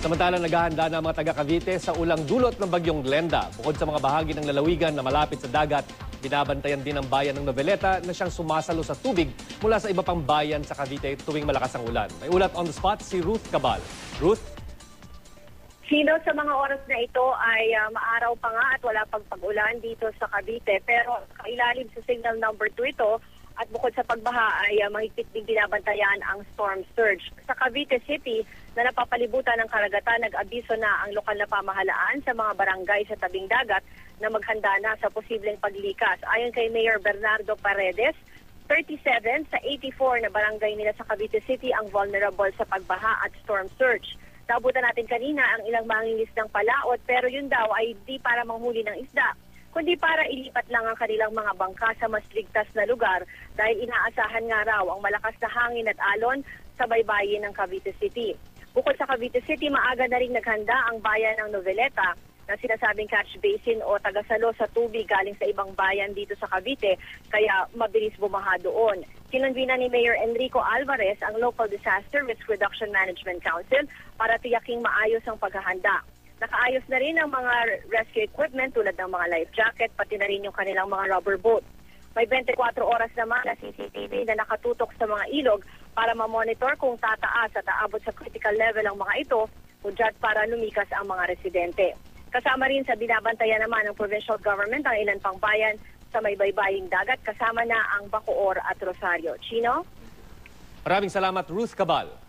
Samantala, naghahanda na ang mga taga Cavite sa ulang dulot ng bagyong Glenda. Bukod sa mga bahagi ng lalawigan na malapit sa dagat, binabantayan din ang bayan ng Noveleta na siyang sumasalo sa tubig mula sa iba pang bayan sa Cavite tuwing malakas ang ulan. May ulat on the spot si Ruth Cabal. Ruth? Sino sa mga oras na ito ay maaraw pa nga at wala pang pag-ulan dito sa Cavite. Pero kailalim sa signal number 2 ito at bukod sa pagbaha ay mahigpit din binabantayan ang storm surge. Sa Cavite City na napapalibutan ng karagatan, nag-abiso na ang lokal na pamahalaan sa mga barangay sa tabing dagat na maghanda na sa posibleng paglikas. Ayon kay Mayor Bernardo Paredes, 37 sa 84 na barangay nila sa Cavite City ang vulnerable sa pagbaha at storm surge. Nabutan natin kanina ang ilang mangingisdang palaot pero yun daw ay di para manghuli ng isda, kundi para ilipat lang ang kanilang mga bangka sa mas ligtas na lugar dahil inaasahan nga raw ang malakas na hangin at alon sa baybayin ng Cavite City. Bukod sa Cavite City, maaga na rin naghanda ang bayan ng Noveleta na sinasabing catch basin o tagasalo sa tubig galing sa ibang bayan dito sa Cavite, kaya mabilis bumaha doon. Kinonvena ni Mayor Enrico Alvarez ang Local Disaster Risk Reduction Management Council para tiyaking maayos ang paghahanda. Nakaayos na rin ang mga rescue equipment tulad ng mga life jacket, pati na rin yung kanilang mga rubber boat. May 24 oras naman na CCTV na nakatutok sa mga ilog para ma-monitor kung tataas at aabot sa critical level ang mga ito, hudyat para lumikas ang mga residente. Kasama rin sa binabantayan naman ng provincial government ang ilan pang bayan sa may baybaying dagat, kasama na ang Bacoor at Rosario. Chino? Maraming salamat, Ruth Cabal.